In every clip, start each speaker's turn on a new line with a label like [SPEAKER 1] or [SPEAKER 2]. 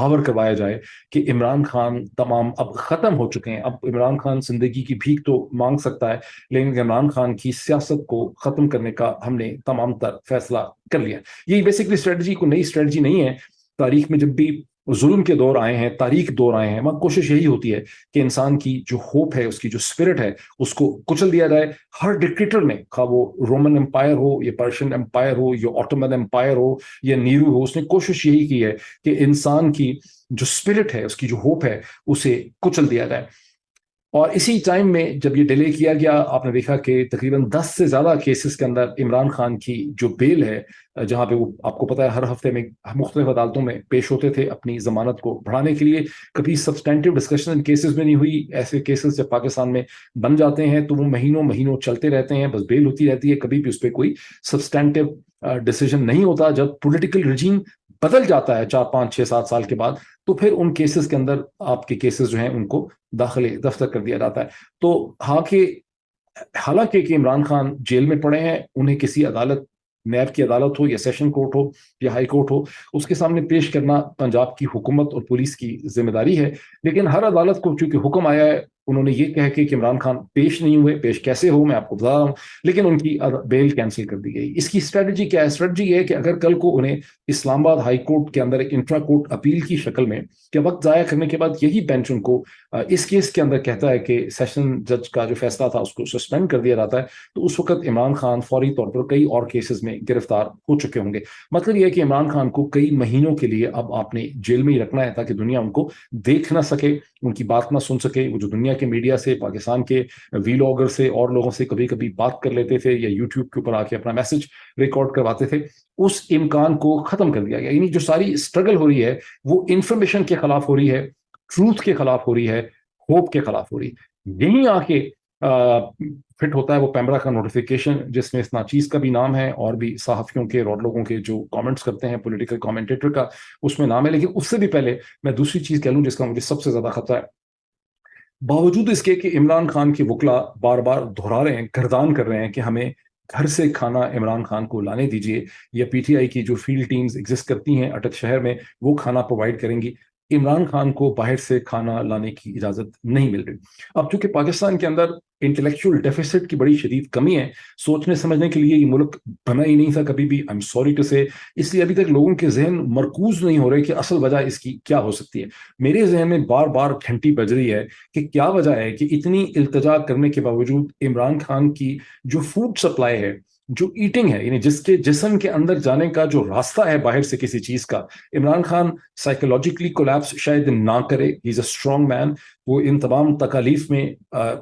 [SPEAKER 1] باور کروایا جائے کہ عمران خان تمام اب ختم ہو چکے ہیں. اب عمران خان زندگی کی بھیک تو مانگ سکتا ہے، لیکن عمران خان کی سیاست کو ختم کرنے کا ہم نے تمام تر فیصلہ کر لیا. یہ بیسکلی اسٹریٹجی کو نئی اسٹریٹجی نہیں ہے. تاریخ میں جب بھی ظلم کے دور آئے ہیں، تاریخ دور آئے ہیں، وہاں کوشش یہی ہوتی ہے کہ انسان کی جو ہوپ ہے، اس کی جو اسپرٹ ہے، اس کو کچل دیا جائے. ہر ڈکٹیٹر نے، خواہ وہ رومن امپائر ہو یا پرشین امپائر ہو یا آٹومن امپائر ہو یا نیرو ہو، اس نے کوشش یہی کی ہے کہ انسان کی جو اسپرٹ ہے، اس کی جو ہوپ ہے، اسے کچل دیا جائے. اور اسی ٹائم میں جب یہ ڈیلے کیا گیا، آپ نے دیکھا کہ تقریباً 10 سے زیادہ کیسز کے اندر عمران خان کی جو بیل ہے، جہاں پہ وہ آپ کو پتا ہے ہر ہفتے میں مختلف عدالتوں میں پیش ہوتے تھے اپنی ضمانت کو بڑھانے کے لیے، کبھی سبسٹینٹیو ڈسکشن کیسز میں نہیں ہوئی. ایسے کیسز جب پاکستان میں بن جاتے ہیں تو وہ مہینوں مہینوں چلتے رہتے ہیں، بس بیل ہوتی رہتی ہے، کبھی بھی اس پہ کوئی سبسٹینٹیو ڈیسیجن نہیں ہوتا. جب پولیٹیکل رجیم بدل جاتا ہے 4 5 6 7 سال کے بعد، تو پھر ان کیسز کے اندر آپ کے کیسز جو ہیں ان کو داخل دفتر کر دیا جاتا ہے. تو حالانکہ کہ عمران خان جیل میں پڑے ہیں، انہیں کسی عدالت، نیب کی عدالت ہو یا سیشن کورٹ ہو یا ہائی کورٹ ہو، اس کے سامنے پیش کرنا پنجاب کی حکومت اور پولیس کی ذمہ داری ہے. لیکن ہر عدالت کو چونکہ حکم آیا ہے، انہوں نے یہ کہا کہ عمران خان پیش نہیں ہوئے، پیش کیسے ہو میں آپ کو بتا رہا ہوں، لیکن ان کی بیل کینسل کر دی گئی. اس کی اسٹریٹجی کیا ہے؟ اسٹریٹجی یہ ہے کہ اگر کل کو انہیں اسلام آباد ہائی کورٹ کے اندر ایک انٹرا کورٹ اپیل کی شکل میں، کہ وقت ضائع کرنے کے بعد یہی بینچ ان کو اس کیس کے اندر کہتا ہے کہ سیشن جج کا جو فیصلہ تھا اس کو سسپینڈ کر دیا جاتا ہے، تو اس وقت عمران خان فوری طور پر کئی اور کیسز میں گرفتار ہو چکے ہوں گے. مطلب یہ ہے کہ عمران خان کو کئی مہینوں کے لیے اب آپ نے جیل میں ہی رکھنا ہے، تاکہ دنیا ان کو دیکھ نہ سکے، ان کی بات نہ سن سکے. وہ جو دنیا کے میڈیا سے، پاکستان کے ویلاگر سے اور لوگوں سے کبھی کبھی بات کر لیتے تھے یا یوٹیوب کے اوپر آ کے اپنا میسج ریکارڈ کرواتے تھے، اس امکان کو ختم کر دیا گیا. یعنی جو ساری اسٹرگل ہو رہی ہے وہ انفارمیشن کے خلاف ہو رہی ہے، ٹروتھ کے خلاف ہو رہی ہے، ہوپ کے خلاف ہو رہی ہے. یہیں آ کے فٹ ہوتا ہے وہ پیمرا کا نوٹیفیکیشن، جس میں اس ناچیز کا بھی نام ہے اور بھی صحافیوں کے اور لوگوں کے جو کامنٹس کرتے ہیں، پولیٹیکل کامنٹیٹر کا اس میں نام ہے. لیکن اس سے بھی پہلے میں دوسری چیز کہہ لوں جس کا مجھے سب سے زیادہ خطرہ ہے. باوجود اس کے کہ عمران خان کے وکلا بار بار دہرا رہے ہیں، گردان کر رہے ہیں کہ ہمیں گھر سے کھانا عمران خان کو لانے دیجیے، یا پی ٹی آئی کی جو فیلڈ ٹیمز ایگزسٹ کرتی ہیں اٹک شہر میں وہ کھانا پرووائڈ کریں گی، عمران خان کو باہر سے کھانا لانے کی اجازت نہیں مل رہی. اب چونکہ پاکستان کے اندر انٹلیکچوئل ڈیفیسٹ کی بڑی شدید کمی ہے، سوچنے سمجھنے کے لیے یہ ملک بنا ہی نہیں تھا کبھی بھی، آئی ایم سوری ٹو سے، اس لیے ابھی تک لوگوں کے ذہن مرکوز نہیں ہو رہے کہ اصل وجہ اس کی کیا ہو سکتی ہے. میرے ذہن میں بار بار گھنٹی بج رہی ہے کہ کیا وجہ ہے کہ اتنی التجا کرنے کے باوجود عمران خان کی جو فوڈ سپلائی ہے، جو ایٹنگ ہے، یعنی جس کے جسم کے اندر جانے کا جو راستہ ہے باہر سے کسی چیز کا، عمران خان سائیکولوجیکلی کولیپس شاید نہ کرے. ہی از اے اسٹرانگ مین، وہ ان تمام تکالیف میں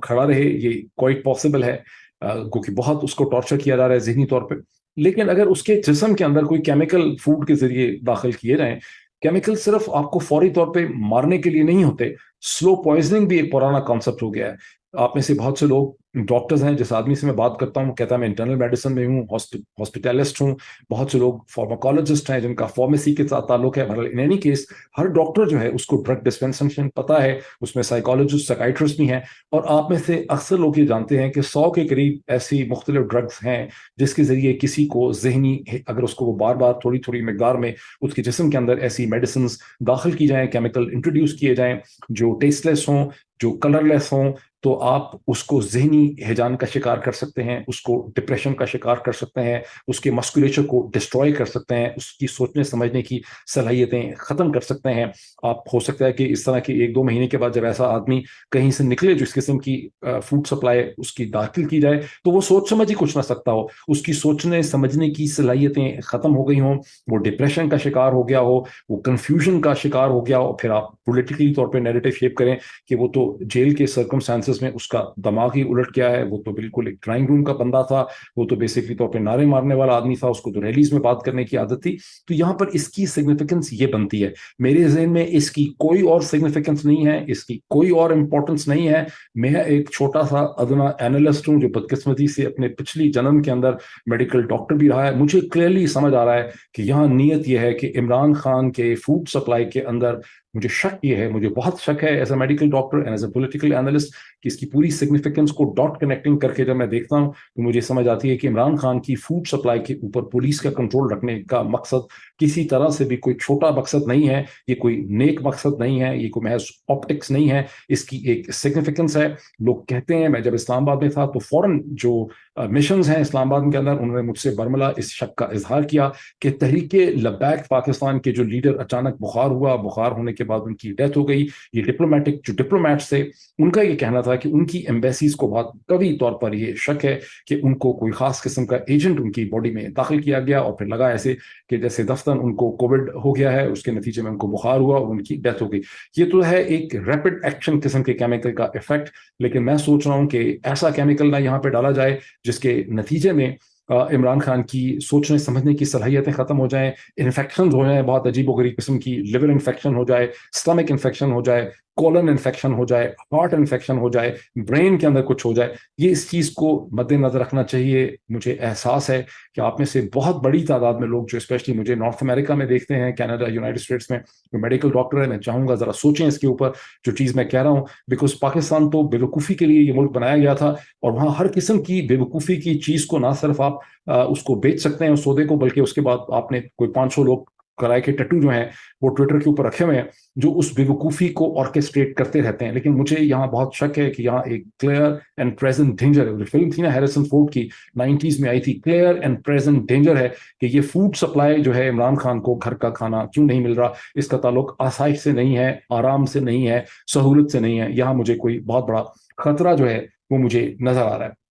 [SPEAKER 1] کھڑا رہے، یہ کوائٹ پاسبل ہے، کیونکہ بہت اس کو ٹارچر کیا جا رہا ہے ذہنی طور پہ. لیکن اگر اس کے جسم کے اندر کوئی کیمیکل فوڈ کے ذریعے داخل کیے جائیں، کیمیکل صرف آپ کو فوری طور پہ مارنے کے لیے نہیں ہوتے، سلو پوائزننگ بھی ایک پرانا کانسیپٹ ہو گیا ہے. آپ میں سے بہت سے لوگ ڈاکٹرز ہیں، جس آدمی سے میں بات کرتا ہوں کہتا ہے میں انٹرنل میڈیسن میں ہوں، ہاسپٹالسٹ ہوں. بہت سے لوگ فارماکالوجسٹ ہیں جن کا فارمیسی کے ساتھ تعلق ہے. In any case Hare doctor جو ہے اس کو ڈرگ ڈسپینسیشن پتا ہے، اس میں سائیکالوجسٹ، سائیکائٹرسٹ بھی ہیں. اور آپ میں سے اکثر لوگ یہ جانتے ہیں کہ 100 کے قریب ایسی مختلف ڈرگز ہیں جس کے ذریعے کسی کو ذہنی، اگر اس کو وہ بار بار تھوڑی تھوڑی مقدار میں اس کے جسم کے اندر ایسی میڈیسنز داخل کی جائیں، کیمیکل انٹروڈیوس کیے جائیں جو ٹیسٹ لیس ہوں، جو کلر لیس ہوں، تو آپ اس کو ذہنی ہیجان کا شکار کر سکتے ہیں، اس کو ڈپریشن کا شکار کر سکتے ہیں، اس کے مسکولیچر کو ڈسٹروائے کر سکتے ہیں، اس کی سوچنے سمجھنے کی صلاحیتیں ختم کر سکتے ہیں. آپ ہو سکتا ہے کہ اس طرح کے 1 2 مہینے کے بعد جب ایسا آدمی کہیں سے نکلے جو اس قسم کی فوڈ سپلائی اس کی داخل کی جائے تو وہ سوچ سمجھ ہی کچھ نہ سکتا ہو، اس کی سوچنے سمجھنے کی صلاحیتیں ختم ہو گئی ہوں، وہ ڈپریشن کا شکار ہو گیا ہو، وہ کنفیوژن کا شکار ہو گیا ہو. پھر آپ پولیٹیکلی طور پہ نیریٹو شیپ کریں کہ وہ تو جیل کے سرکمسٹانسز میں اس کا دماغ ہی الٹ گیا ہے، وہ تو بالکل ایک ڈرائنگ روم کا بندہ تھا، وہ تو بیسکلی طور پہ نعرے مارنے والا آدمی تھا، اس کو تو ریلیز میں بات کرنے کی عادت تھی. تو یہاں پر اس کی سگنیفیکنس یہ بنتی ہے. میرے ذہن میں اس کی کوئی اور سگنیفیکنس نہیں ہے، اس کی کوئی اور امپورٹنس نہیں ہے. میں ایک چھوٹا سا ادنا اینالسٹ ہوں جو بدقسمتی سے اپنے پچھلی جنم کے اندر میڈیکل ڈاکٹر بھی رہا ہے. مجھے کلیئرلی سمجھ آ رہا ہے کہ یہاں نیت یہ ہے کہ عمران خان کے فوڈ سپلائی کے اندر، مجھے شک یہ ہے، مجھے بہت شک ہے as a medical doctor and as a political analyst, کہ اس کی پوری سگنیفیکنس کو ڈاٹ کنیکٹنگ کر کے جب میں دیکھتا ہوں تو مجھے سمجھ آتی ہے کہ عمران خان کی فوڈ سپلائی کے اوپر پولیس کا کنٹرول رکھنے کا مقصد کسی طرح سے بھی کوئی چھوٹا مقصد نہیں ہے، یہ کوئی نیک مقصد نہیں ہے، یہ کوئی محض آپٹکس نہیں ہے، اس کی ایک سگنیفیکنس ہے۔ لوگ کہتے ہیں، میں جب اسلام آباد میں تھا تو فوراً جو مشنز ہیں اسلام آباد کے اندر، انہوں نے مجھ سے برملا اس شک کا اظہار کیا کہ تحریک لبیک پاکستان کے جو لیڈر اچانک بخار ہوا، بخار ہونے کے بعد ان کی ڈیتھ ہو گئی، یہ جو ڈپلومیٹس تھے ان کا یہ کہنا تھا کہ ان کی ایمبیسیز کو بہت قوی طور پر یہ شک ہے کہ ان کو کوئی خاص قسم کا ایجنٹ ان کی باڈی میں داخل کیا گیا، اور پھر لگا ایسے کہ جیسے دفتن ان کو کووڈ ہو گیا ہے، اس کے نتیجے میں ان کو بخار ہوا اور ان کی ڈیتھ ہو گئی۔ یہ تو ہے ایک ریپڈ ایکشن قسم کے کیمیکل کا افیکٹ، لیکن میں سوچ رہا ہوں کہ ایسا کیمیکل نہ یہاں پہ ڈالا جائے جس کے نتیجے میں عمران خان کی سوچنے سمجھنے کی صلاحیتیں ختم ہو جائیں، انفیکشنز ہو جائیں، بہت عجیب و غریب قسم کی لیور انفیکشن ہو جائے، سٹمک انفیکشن ہو جائے، کولن انفیکشن ہو جائے، ہارٹ انفیکشن ہو جائے، برین کے اندر کچھ ہو جائے۔ یہ اس چیز کو مد نظر رکھنا چاہیے۔ مجھے احساس ہے کہ آپ میں سے بہت بڑی تعداد میں لوگ جو اسپیشلی مجھے نارتھ امریکہ میں دیکھتے ہیں، کینیڈا، یونائٹڈ اسٹیٹس میں، جو میڈیکل ڈاکٹر ہے، میں چاہوں گا ذرا سوچیں اس کے اوپر جو چیز میں کہہ رہا ہوں، بیکاز پاکستان تو بے وقوفی کے لیے یہ ملک بنایا گیا تھا، اور وہاں ہر قسم کی بے وقوفی کی چیز کو نہ صرف آپ اس کو بیچ سکتے ہیں اس سودے کو، بلکہ اس کے بعد آپ نے کوئی 500 لوگ کرائے کے ٹٹو جو ہیں وہ ٹویٹر کے اوپر رکھے ہوئے ہیں جو اس بے وقوفی کو آرکیسٹریٹ کرتے رہتے ہیں۔ لیکن مجھے یہاں بہت شک ہے کہ یہاں ایک کلیئر اینڈ پریزنٹ ڈینجر ہے۔ فلم تھی نا ہیریسن فورڈ کی، 90s میں آئی تھی، کلیئر اینڈ پریزنٹ ڈینجر ہے کہ یہ فوڈ سپلائی جو ہے عمران خان کو گھر کا کھانا کیوں نہیں مل رہا، اس کا تعلق آسائش سے نہیں ہے، آرام سے نہیں ہے، سہولت سے نہیں ہے، یہاں مجھے کوئی بہت بڑا خطرہ جو ہے وہ مجھے نظر آ رہا ہے۔